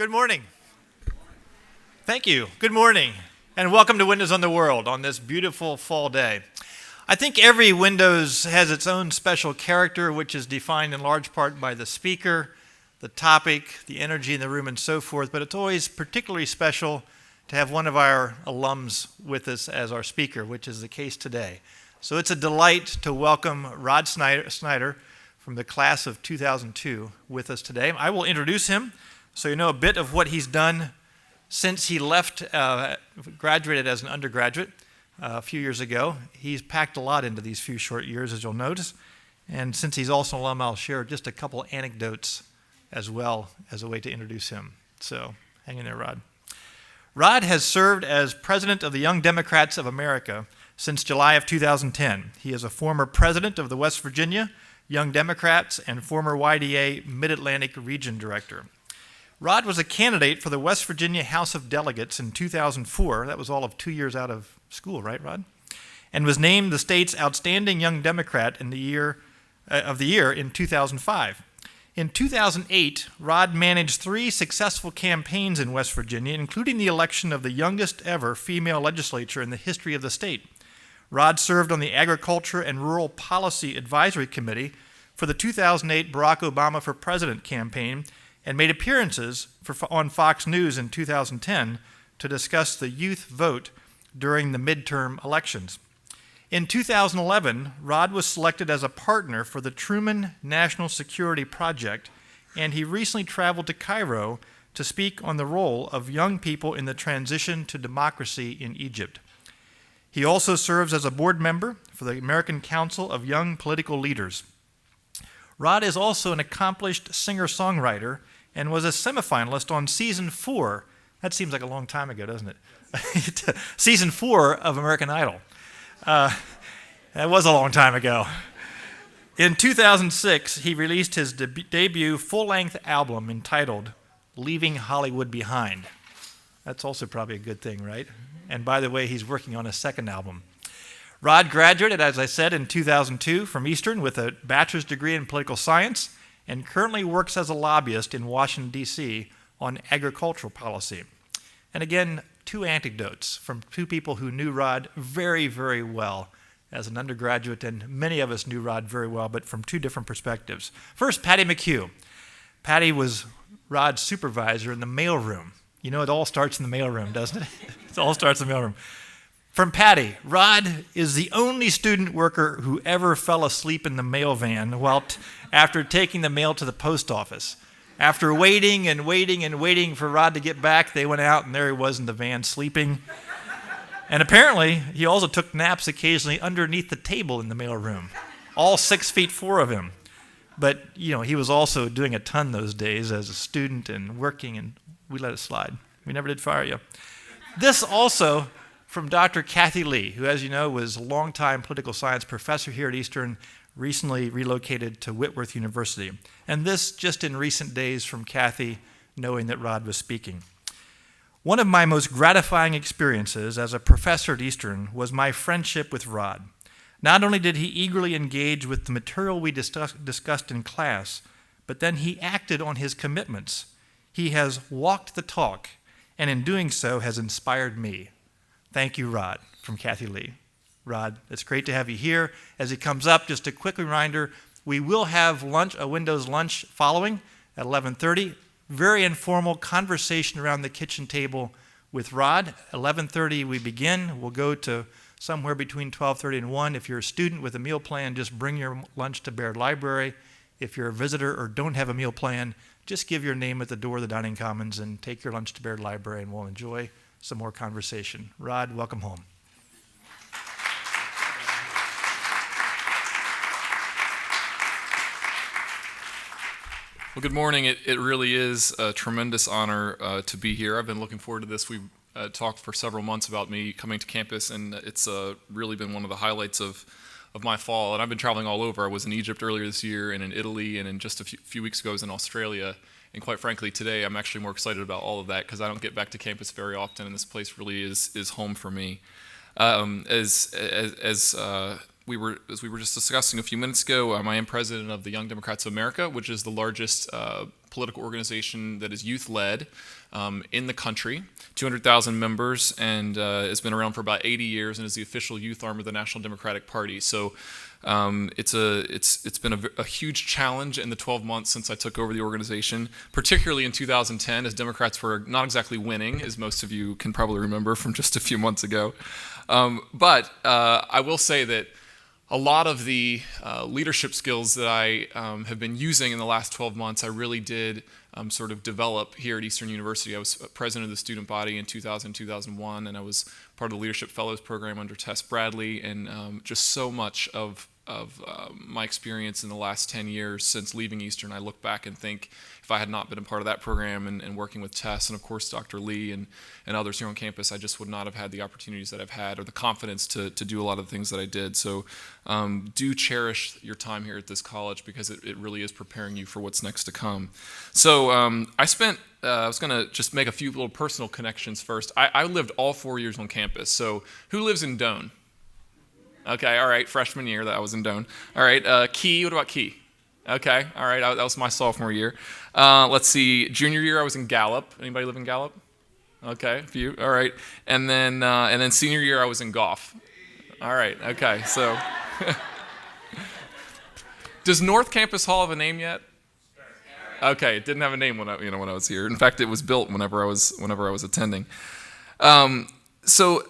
Good morning. Thank you. Good morning. And welcome to Windows on the World on this beautiful fall day. I think every Windows has its own special character, which is defined in large part by the speaker, the topic, the energy in the room, and so forth. But it's always particularly special to have one of our alums with us as our speaker, which is the case today. So it's a delight to welcome Rod Snyder from the class of 2002 with us today. I will introduce him so you know a bit of what he's done since he left, graduated as an undergraduate a few years ago. He's packed a lot into these few short years, as you'll notice. And since he's also an alum, I'll share just a couple anecdotes as well as a way to introduce him. So hang in there, Rod. Rod has served as president of the Young Democrats of America since July of 2010. He is a former president of the West Virginia Young Democrats and former YDA Mid-Atlantic Region Director. Rod was a candidate for the West Virginia House of Delegates in 2004. That was all of 2 years out of school, right, Rod? And was named the state's Outstanding Young Democrat in the year in 2005. In 2008, Rod managed 3 successful campaigns in West Virginia, including the election of the youngest ever female legislature in the history of the state. Rod served on the Agriculture and Rural Policy Advisory Committee for the 2008 Barack Obama for President campaign and made appearances on Fox News in 2010 to discuss the youth vote during the midterm elections. In 2011, Rod was selected as a partner for the Truman National Security Project, and he recently traveled to Cairo to speak on the role of young people in the transition to democracy in Egypt. He also serves as a board member for the American Council of Young Political Leaders. Rod is also an accomplished singer-songwriter and was a semifinalist on Season 4. That seems like a long time ago, doesn't it? Season 4 of American Idol. That was a long time ago. In 2006, he released his debut full-length album entitled Leaving Hollywood Behind. That's also probably a good thing, right? And by the way, he's working on a second album. Rod graduated, as I said, in 2002 from Eastern with a bachelor's degree in political science and currently works as a lobbyist in Washington, D.C. on agricultural policy. And again, 2 anecdotes from 2 people who knew Rod very, very well as an undergraduate, and many of us knew Rod very well, but from 2 different perspectives. First, Patty McHugh. Patty was Rod's supervisor in the mailroom. You know, it all starts in the mailroom, doesn't it? It all starts in the mailroom. From Patty, Rod is the only student worker who ever fell asleep in the mail van after taking the mail to the post office. After waiting and waiting and waiting for Rod to get back, they went out and there he was in the van sleeping. And apparently, he also took naps occasionally underneath the table in the mailroom, all 6'4" of him. But, you know, he was also doing a ton those days as a student and working, and we let it slide. We never did fire you. This also from Dr. Kathy Lee, who, as you know, was a longtime political science professor here at Eastern, recently relocated to Whitworth University. And this just in recent days from Kathy, knowing that Rod was speaking. One of my most gratifying experiences as a professor at Eastern was my friendship with Rod. Not only did he eagerly engage with the material we discussed in class, but then he acted on his commitments. He has walked the talk, and in doing so has inspired me. Thank you, Rod, from Kathy Lee. Rod, it's great to have you here. As he comes up, just a quick reminder, we will have lunch, a Windows lunch following at 11:30. Very informal conversation around the kitchen table with Rod. 11:30 we begin. We'll go to somewhere between 12:30 and 1. If you're a student with a meal plan, just bring your lunch to Baird Library. If you're a visitor or don't have a meal plan, just give your name at the door of the dining commons and take your lunch to Baird Library, and we'll enjoy some more conversation. Rod, welcome home. Well, good morning. It really is a tremendous honor to be here. I've been looking forward to this. We've talked for several months about me coming to campus, and it's really been one of the highlights of my fall. And I've been traveling all over. I was in Egypt earlier this year, and in Italy, and in just a few weeks ago I was in Australia. And quite frankly, today I'm actually more excited about all of that because I don't get back to campus very often, and this place really is home for me. As we were just discussing a few minutes ago, I am president of the Young Democrats of America, which is the largest political organization that is youth-led in the country, 200,000 members, and has been around for about 80 years and is the official youth arm of the National Democratic Party. So it's been a huge challenge in the 12 months since I took over the organization, particularly in 2010, as Democrats were not exactly winning, as most of you can probably remember from just a few months ago. But I will say that a lot of the leadership skills that I have been using in the last 12 months, I really did sort of develop here at Eastern University. I was president of the student body in 2000, 2001, and I was part of the Leadership Fellows program under Tess Bradley, and just so much of my experience in the last 10 years since leaving Eastern, I look back and think if I had not been a part of that program and working with Tess and of course Dr. Lee and others here on campus, I just would not have had the opportunities that I've had or the confidence to do a lot of the things that I did. So do cherish your time here at this college because it really is preparing you for what's next to come. So I was going to just make a few little personal connections first. I lived all 4 years on campus. So who lives in Doane? Okay, all right, freshman year that I was in Doane. All right, Key, what about Key? Okay, all right, that was my sophomore year. Let's see, junior year I was in Gallup. Anybody live in Gallup? Okay, a few, all right. And then senior year I was in Goff. All right, okay, so. Does North Campus Hall have a name yet? Okay, it didn't have a name when I was here. In fact, it was built whenever I was attending. So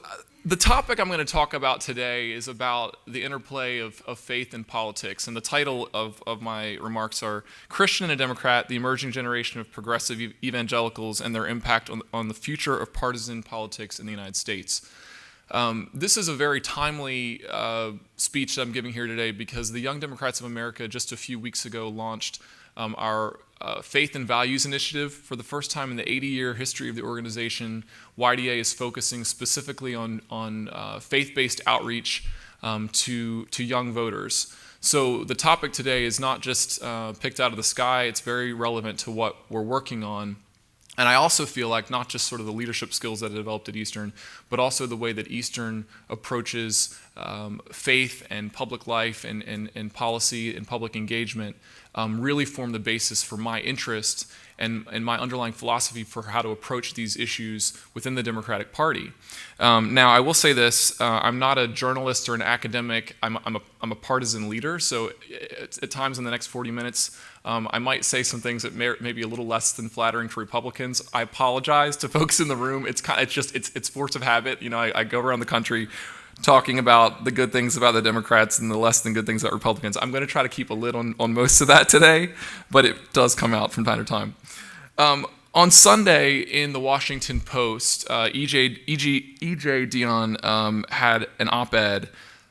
the topic I'm going to talk about today is about the interplay of faith and politics, and the title of my remarks are Christian and a Democrat, the emerging generation of progressive evangelicals and their impact on the future of partisan politics in the United States. This is a very timely speech that I'm giving here today because the Young Democrats of America just a few weeks ago launched our Faith and Values Initiative. For the first time in the 80-year history of the organization, YDA is focusing specifically on faith-based outreach to young voters. So the topic today is not just picked out of the sky, it's very relevant to what we're working on. And I also feel like not just sort of the leadership skills that I developed at Eastern, but also the way that Eastern approaches faith and public life and policy and public engagement really form the basis for my interest and my underlying philosophy for how to approach these issues within the Democratic Party. Now, I will say this, I'm not a journalist or an academic, I'm a partisan leader, so at times in the next 40 minutes, I might say some things that may be a little less than flattering to Republicans. I apologize to folks in the room. It's force of habit. You know, I go around the country talking about the good things about the Democrats and the less than good things about Republicans. I'm going to try to keep a lid on most of that today, but it does come out from time to time. On Sunday in the Washington Post, E.J. Dionne had an op-ed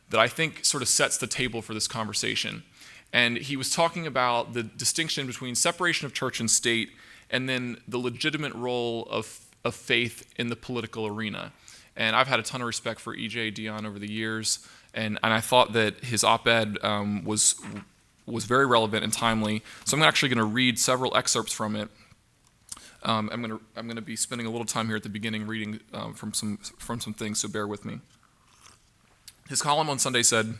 that I think sort of sets the table for this conversation. And he was talking about the distinction between separation of church and state and then the legitimate role of faith in the political arena. And I've had a ton of respect for E.J. Dionne over the years, and I thought that his op-ed was very relevant and timely. So I'm actually going to read several excerpts from it. I'm going to be spending a little time here at the beginning reading from some things, so bear with me. His column on Sunday said,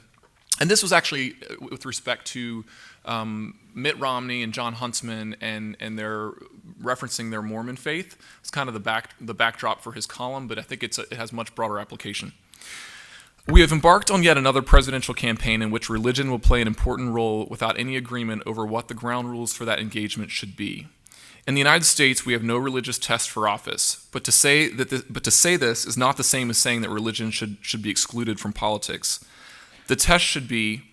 and this was actually with respect to Mitt Romney and John Huntsman and their referencing their Mormon faith. It's kind of the backdrop for his column, but I think it has much broader application. We have embarked on yet another presidential campaign in which religion will play an important role without any agreement over what the ground rules for that engagement should be. In the United States, we have no religious test for office, but to say this is not the same as saying that religion should be excluded from politics. The test should be,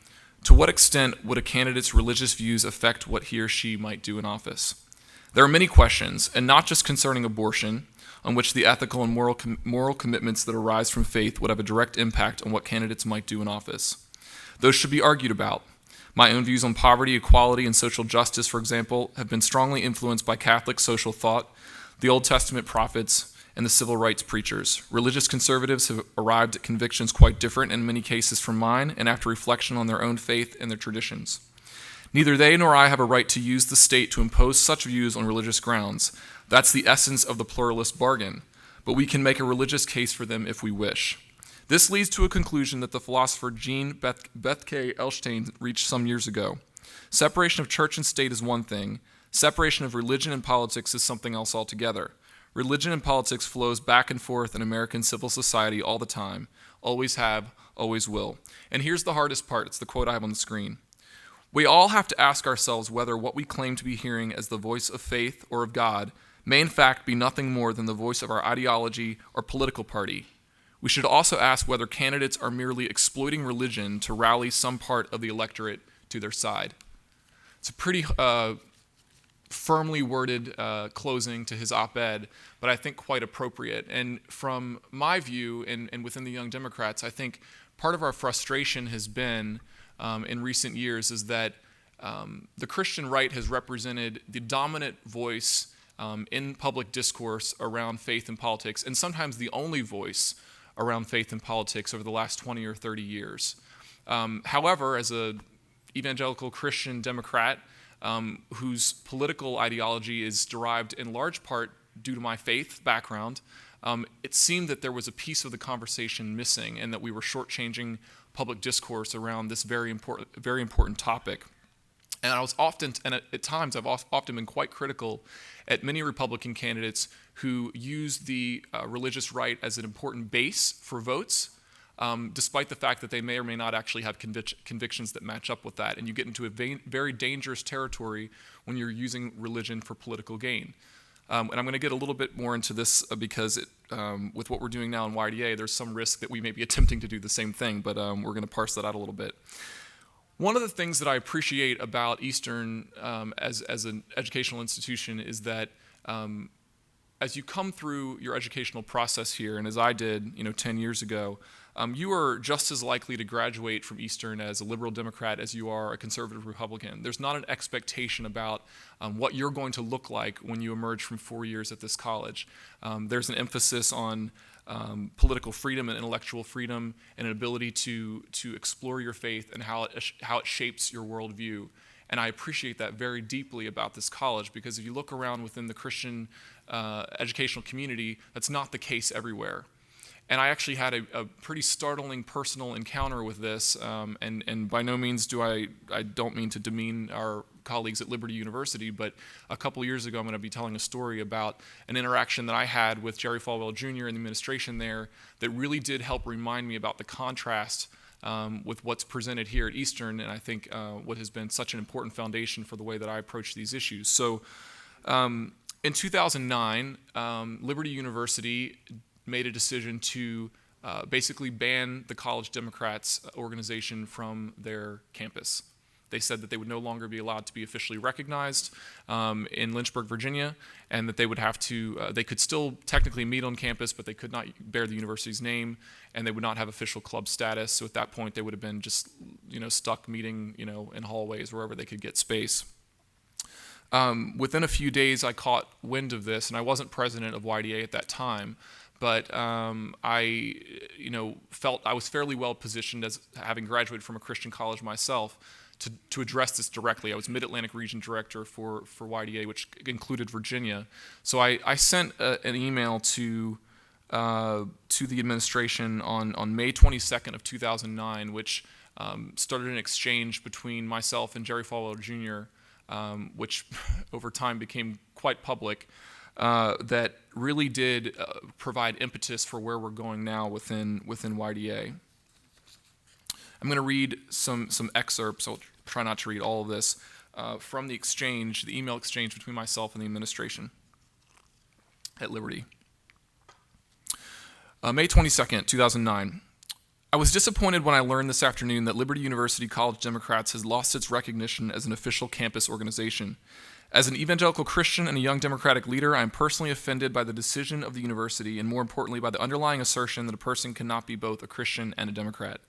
to what extent would a candidate's religious views affect what he or she might do in office? There are many questions, and not just concerning abortion, on which the ethical and moral commitments that arise from faith would have a direct impact on what candidates might do in office. Those should be argued about. My own views on poverty, equality, and social justice, for example, have been strongly influenced by Catholic social thought, the Old Testament prophets, and the civil rights preachers. Religious conservatives have arrived at convictions quite different in many cases from mine, and after reflection on their own faith and their traditions. Neither they nor I have a right to use the state to impose such views on religious grounds. That's the essence of the pluralist bargain, but we can make a religious case for them if we wish. This leads to a conclusion that the philosopher Jean Bethke Elshtain reached some years ago. Separation of church and state is one thing, Separation of religion and politics is something else altogether. Religion and politics flows back and forth in American civil society all the time. Always have, always will. And here's the hardest part. It's the quote I have on the screen. We all have to ask ourselves whether what we claim to be hearing as the voice of faith or of God may in fact be nothing more than the voice of our ideology or political party. We should also ask whether candidates are merely exploiting religion to rally some part of the electorate to their side. It's a pretty firmly worded closing to his op-ed, but I think quite appropriate. And from my view, and within the Young Democrats, I think part of our frustration has been in recent years is that the Christian right has represented the dominant voice in public discourse around faith and politics, and sometimes the only voice around faith and politics over the last 20 or 30 years. However, as an evangelical Christian Democrat whose political ideology is derived in large part due to my faith background, it seemed that there was a piece of the conversation missing and that we were shortchanging public discourse around this very important topic. And at times I've often been quite critical at many Republican candidates who use the religious right as an important base for votes, despite the fact that they may or may not actually have convictions that match up with that. And you get into a very dangerous territory when you're using religion for political gain. And I'm going to get a little bit more into this because with what we're doing now in YDA, there's some risk that we may be attempting to do the same thing, but we're going to parse that out a little bit. One of the things that I appreciate about Eastern as an educational institution is that as you come through your educational process here, and as I did 10 years ago, you are just as likely to graduate from Eastern as a liberal Democrat as you are a conservative Republican. There's not an expectation about what you're going to look like when you emerge from 4 years at this college. There's an emphasis on political freedom and intellectual freedom and an ability to explore your faith and how it shapes your worldview. And I appreciate that very deeply about this college, because if you look around within the Christian educational community, that's not the case everywhere. And I actually had a pretty startling personal encounter with this, and by no means I don't mean to demean our colleagues at Liberty University, but a couple years ago I'm going to be telling a story about an interaction that I had with Jerry Falwell Jr. and the administration there that really did help remind me about the contrast with what's presented here at Eastern, and I think what has been such an important foundation for the way that I approach these issues. So in 2009, Liberty University made a decision to basically ban the College Democrats organization from their campus. They said that they would no longer be allowed to be officially recognized in Lynchburg, Virginia, and that they would have to, they could still technically meet on campus, but they could not bear the university's name, and they would not have official club status. So at that point, they would have been just, stuck meeting, in hallways, wherever they could get space. Within a few days, I caught wind of this, and I wasn't president of YDA at that time, but I felt I was fairly well positioned, as having graduated from a Christian college myself, to address this directly. I was Mid-Atlantic Region Director for YDA, which included Virginia. So I sent an email to the administration on May 22nd of 2009, which started an exchange between myself and Jerry Falwell Jr., which over time became quite public, that really did provide impetus for where we're going now within YDA. I'm going to read some excerpts. I'll try not to read all of this from the email exchange between myself and the administration at Liberty. May 22nd, 2009. I was disappointed when I learned this afternoon that Liberty University College Democrats has lost its recognition as an official campus organization. As an evangelical Christian and a young Democratic leader, I am personally offended by the decision of the university, and more importantly, by the underlying assertion that a person cannot be both a Christian and a Democrat.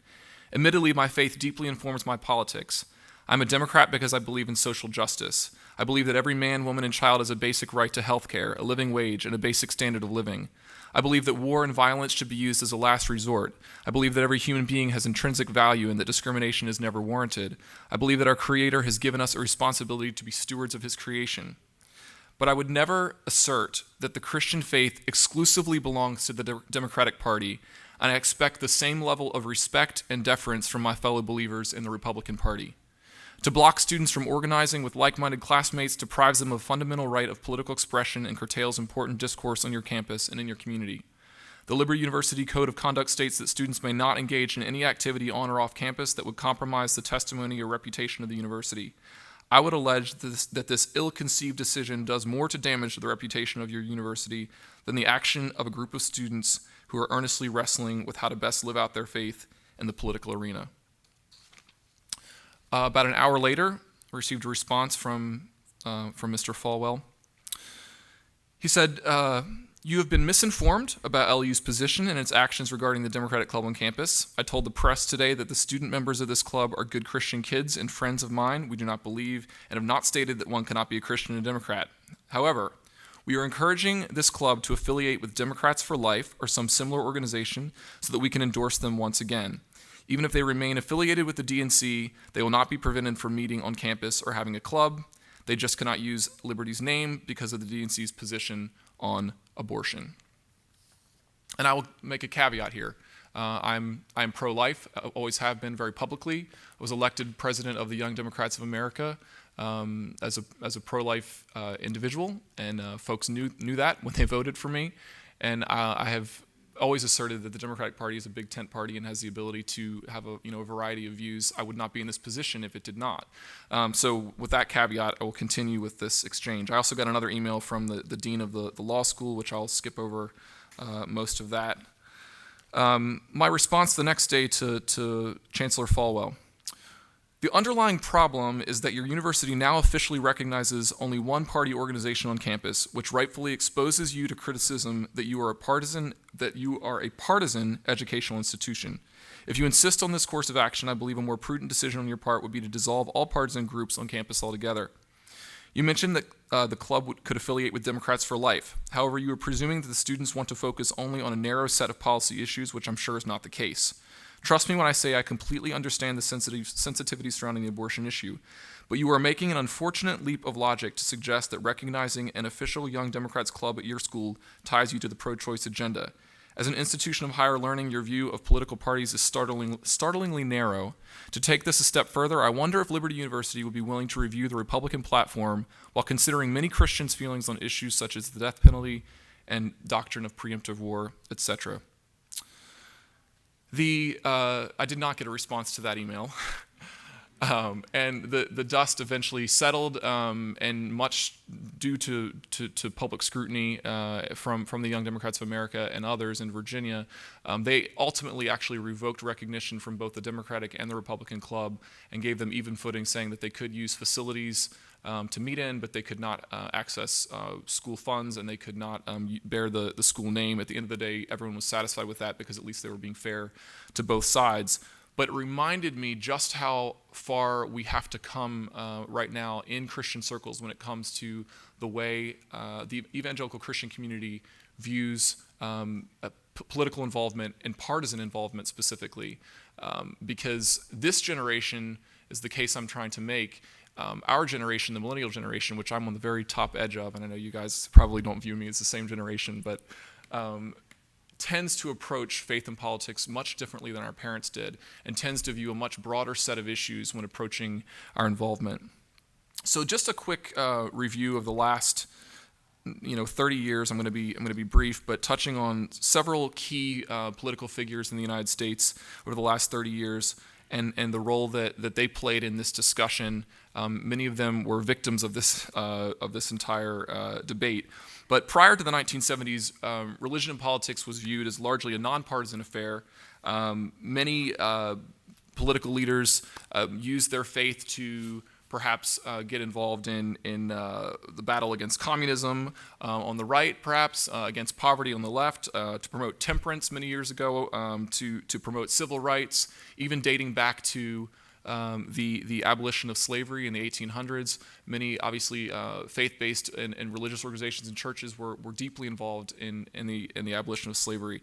Admittedly, my faith deeply informs my politics. I'm a Democrat because I believe in social justice. I believe that every man, woman, and child has a basic right to health care, a living wage, and a basic standard of living. I believe that war and violence should be used as a last resort. I believe that every human being has intrinsic value and that discrimination is never warranted. I believe that our Creator has given us a responsibility to be stewards of His creation. But I would never assert that the Christian faith exclusively belongs to the Democratic Party, and I expect the same level of respect and deference from my fellow believers in the Republican Party. To block students from organizing with like-minded classmates deprives them of fundamental right of political expression and curtails important discourse on your campus and in your community. The Liberty University Code of Conduct states that students may not engage in any activity on or off campus that would compromise the testimony or reputation of the university. I would allege that this ill-conceived decision does more to damage the reputation of your university than the action of a group of students who are earnestly wrestling with how to best live out their faith in the political arena. About an hour later, I received a response from Mr. Falwell. He said, "You have been misinformed about LU's position and its actions regarding the Democratic Club on campus. I told the press today that the student members of this club are good Christian kids and friends of mine. We do not believe and have not stated that one cannot be a Christian and a Democrat. However, we are encouraging this club to affiliate with Democrats for Life or some similar organization so that we can endorse them once again. Even if they remain affiliated with the DNC, they will not be prevented from meeting on campus or having a club. They just cannot use Liberty's name because of the DNC's position on abortion." And I will make a caveat here. I'm pro-life, always have been very publicly. I was elected president of the Young Democrats of America as a pro-life individual, and folks knew that when they voted for me. And I have always asserted that the Democratic Party is a big tent party and has the ability to have a variety of views. I would not be in this position if it did not. So with that caveat, I will continue with this exchange. I also got another email from the dean of the law school, which I'll skip over most of that. My response the next day to Chancellor Falwell: "The underlying problem is that your university now officially recognizes only one party organization on campus, which rightfully exposes you to criticism that you are a partisan educational institution. If you insist on this course of action, I believe a more prudent decision on your part would be to dissolve all partisan groups on campus altogether. You mentioned that the club could affiliate with Democrats for Life. However, you are presuming that the students want to focus only on a narrow set of policy issues, which I'm sure is not the case. Trust me when I say I completely understand the sensitivity surrounding the abortion issue, but you are making an unfortunate leap of logic to suggest that recognizing an official Young Democrats club at your school ties you to the pro-choice agenda. As an institution of higher learning, your view of political parties is startlingly narrow. To take this a step further, I wonder if Liberty University would be willing to review the Republican platform while considering many Christians' feelings on issues such as the death penalty and doctrine of preemptive war, etc." I did not get a response to that email. And the dust eventually settled, and much due to public scrutiny from the Young Democrats of America and others in Virginia, they ultimately actually revoked recognition from both the Democratic and the Republican club and gave them even footing, saying that they could use facilities to meet in, but they could not access school funds, and they could not bear the school name. At the end of the day, everyone was satisfied with that because at least they were being fair to both sides. But it reminded me just how far we have to come right now in Christian circles when it comes to the way the evangelical Christian community views political involvement and partisan involvement specifically. Because this generation is the case I'm trying to make. Our generation, the millennial generation, which I'm on the very top edge of, and I know you guys probably don't view me as the same generation, but tends to approach faith and politics much differently than our parents did, and tends to view a much broader set of issues when approaching our involvement. So just a quick review of the last 30 years. I'm going to be brief, but touching on several key political figures in the United States over the last 30 years and the role that they played in this discussion. Many of them were victims of this entire debate. But prior to the 1970s, religion and politics was viewed as largely a nonpartisan affair. Many political leaders used their faith to perhaps get involved in the battle against communism on the right, perhaps against poverty on the left, to promote temperance many years ago, to promote civil rights, even dating back to the abolition of slavery in the 1800s. Many, obviously, faith-based and religious organizations and churches were deeply involved in the abolition of slavery.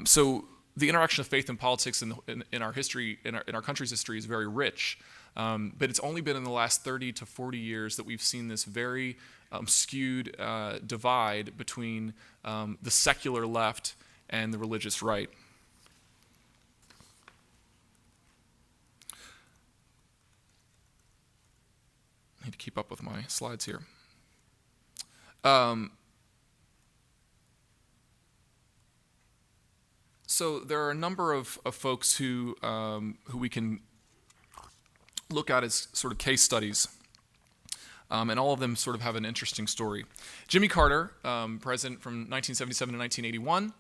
So the interaction of faith and politics in our history, in our country's history, is very rich. But it's only been in the last 30 to 40 years that we've seen this very skewed divide between the secular left and the religious right. need to keep up with my slides here. So there are a number of folks who we can look at as sort of case studies, and all of them sort of have an interesting story. Jimmy Carter, president from 1977 to 1981,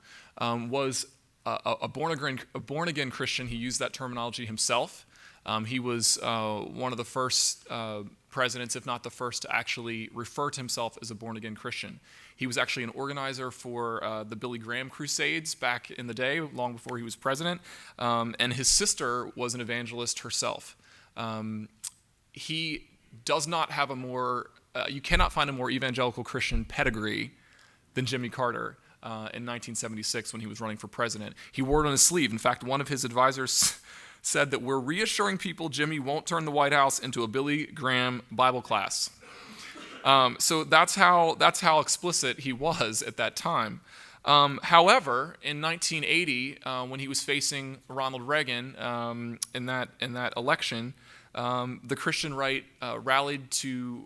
was a born-again Christian. He used that terminology himself. He was one of the first presidents, if not the first, to actually refer to himself as a born-again Christian. He was actually an organizer for the Billy Graham Crusades back in the day, long before he was president, and his sister was an evangelist herself. He does not have a more, you cannot find a more evangelical Christian pedigree than Jimmy Carter in 1976 when he was running for president. He wore it on his sleeve. In fact, one of his advisors said that we're reassuring people Jimmy won't turn the White House into a Billy Graham Bible class. So that's how explicit he was at that time. However, in 1980, when he was facing Ronald Reagan in that election, the Christian right rallied to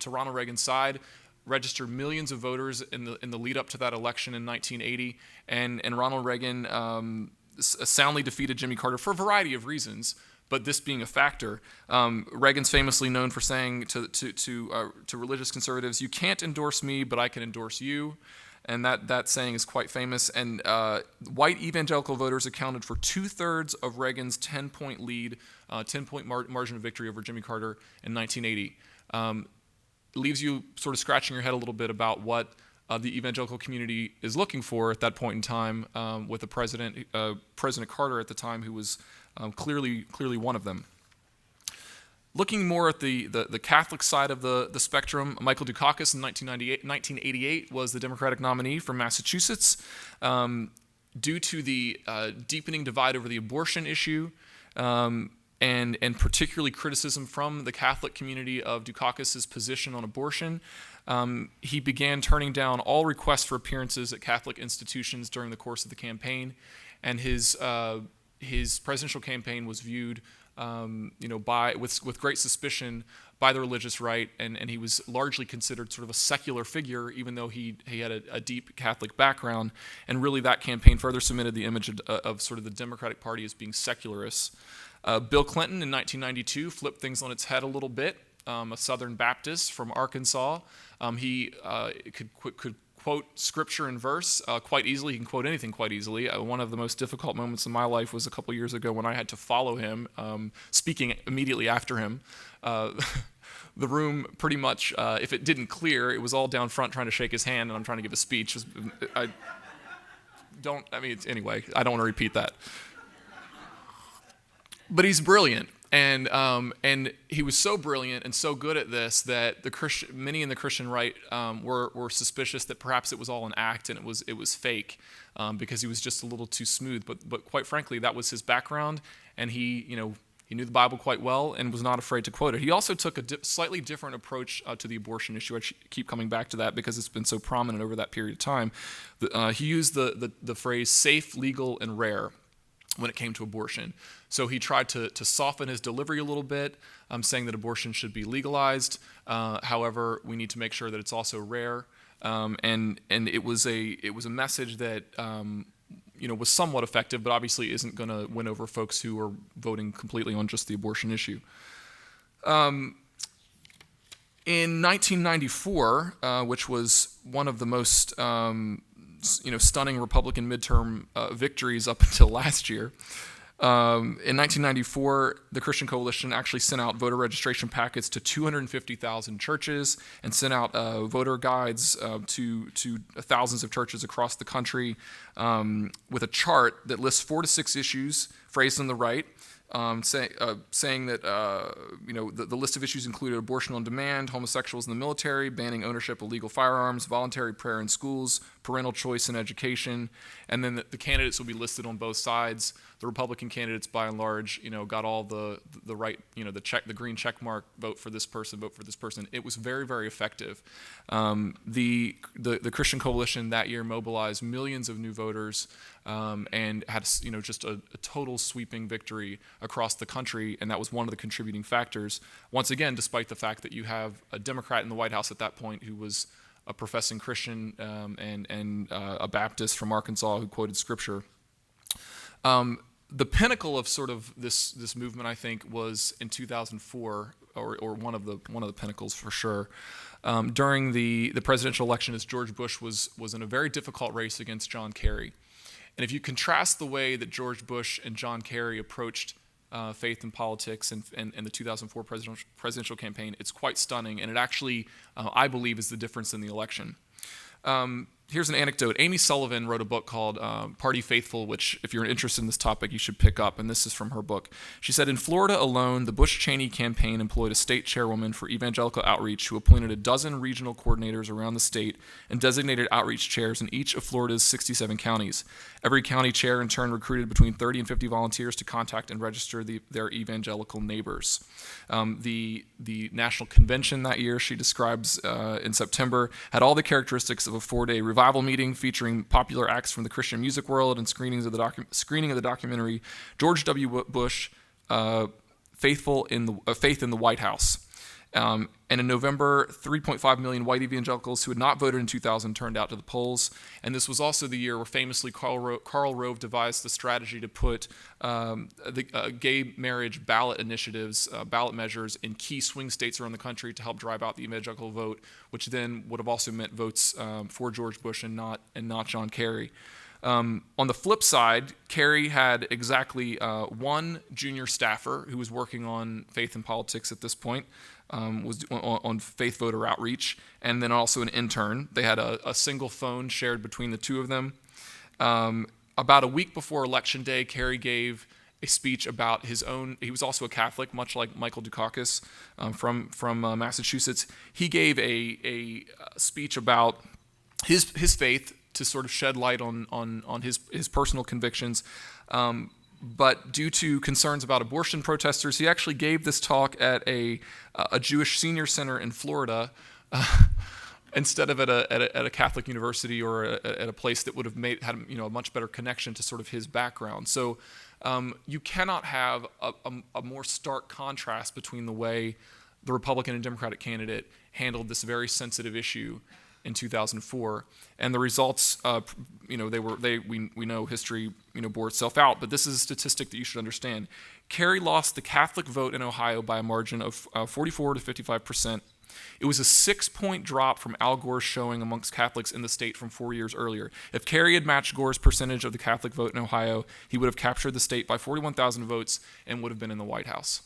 Ronald Reagan's side, registered millions of voters in the lead up to that election in 1980, and Ronald Reagan soundly defeated Jimmy Carter for a variety of reasons, but this being a factor. Reagan's famously known for saying to religious conservatives, "You can't endorse me, but I can endorse you." And that saying is quite famous. And white evangelical voters accounted for 2/3 of Reagan's 10-point lead, 10-point margin of victory over Jimmy Carter in 1980. Leaves you sort of scratching your head a little bit about what the evangelical community is looking for at that point in time, with the President Carter at the time, who was clearly one of them. Looking more at the Catholic side of the spectrum, Michael Dukakis in 1988 was the Democratic nominee from Massachusetts. Due to the deepening divide over the abortion issue, and particularly criticism from the Catholic community of Dukakis' position on abortion, he began turning down all requests for appearances at Catholic institutions during the course of the campaign, and his presidential campaign was viewed with great suspicion by the religious right, and he was largely considered sort of a secular figure, even though he had a deep Catholic background. And really, that campaign further cemented the image of sort of the Democratic Party as being secularists. Bill Clinton in 1992 flipped things on its head a little bit. A Southern Baptist from Arkansas, he could quote scripture and verse quite easily. He can quote anything quite easily. One of the most difficult moments in my life was a couple years ago when I had to follow him, speaking immediately after him. The room pretty much, if it didn't clear, it was all down front trying to shake his hand, and I'm trying to give a speech. Anyway, I don't want to repeat that. But he's brilliant. And he was so brilliant and so good at this that many in the Christian right were suspicious that perhaps it was all an act and it was fake, because he was just a little too smooth. But quite frankly, that was his background, and he knew the Bible quite well and was not afraid to quote it. He also took a slightly different approach to the abortion issue. I keep coming back to that because it's been so prominent over that period of time. He used the phrase "safe, legal, and rare" when it came to abortion. So he tried to soften his delivery a little bit, saying that abortion should be legalized. However, we need to make sure that it's also rare. And it was a message that was somewhat effective, but obviously isn't going to win over folks who are voting completely on just the abortion issue. In 1994, which was one of the most stunning Republican midterm victories up until last year. In 1994, the Christian Coalition actually sent out voter registration packets to 250,000 churches and sent out voter guides to thousands of churches across the country, with a chart that lists 4 to 6 issues phrased on the right, saying that the list of issues included abortion on demand, homosexuals in the military, banning ownership of legal firearms, voluntary prayer in schools, parental choice in education, and then the candidates will be listed on both sides. The Republican candidates, by and large, got all the right, the green check mark, vote for this person, vote for this person. It was very, very effective. The Christian Coalition that year mobilized millions of new voters and had just a total sweeping victory across the country, and that was one of the contributing factors. Once again, despite the fact that you have a Democrat in the White House at that point who was a professing Christian and a Baptist from Arkansas who quoted Scripture. The pinnacle of sort of this movement, I think, was in 2004, or one of the pinnacles for sure. During the presidential election, as George Bush was in a very difficult race against John Kerry. And if you contrast the way that George Bush and John Kerry approached faith and politics and the 2004 presidential campaign, it's quite stunning, and it actually, I believe, is the difference in the election. Here's an anecdote. Amy Sullivan wrote a book called Party Faithful, which, if you're interested in this topic, you should pick up, and this is from her book. She said, in Florida alone, the Bush-Cheney campaign employed a state chairwoman for evangelical outreach who appointed a dozen regional coordinators around the state and designated outreach chairs in each of Florida's 67 counties. Every county chair, in turn, recruited between 30 and 50 volunteers to contact and register their evangelical neighbors. The national convention that year, she describes in September, had all the characteristics of a four-day revival meeting featuring popular acts from the Christian music world and screening of the documentary George W. Bush, Faith in the White House. And in November, 3.5 million white evangelicals who had not voted in 2000 turned out to the polls. And this was also the year where famously Karl Rove devised the strategy to put the gay marriage ballot initiatives, ballot measures in key swing states around the country to help drive out the evangelical vote, which then would have also meant votes for George Bush and not John Kerry. On the flip side, Kerry had exactly one junior staffer who was working on faith and politics at this point, was on faith voter outreach, and then also an intern. They had a single phone shared between the two of them. About a week before Election Day, Kerry gave a speech about his own. He was also a Catholic, much like Michael Dukakis from Massachusetts. He gave a speech about his faith to sort of shed light on his personal convictions. But due to concerns about abortion protesters, he actually gave this talk at a Jewish senior center in Florida instead of at a Catholic university or at a place that would have had a much better connection to sort of his background. So you cannot have a more stark contrast between the way the Republican and Democratic candidate handled this very sensitive issue in 2004, and the results, we know history, bore itself out. But this is a statistic that you should understand. Kerry lost the Catholic vote in Ohio by a margin of 44 to 55%. It was a 6-point drop from Al Gore's showing amongst Catholics in the state from 4 years earlier. If Kerry had matched Gore's percentage of the Catholic vote in Ohio, he would have captured the state by 41,000 votes and would have been in the White House.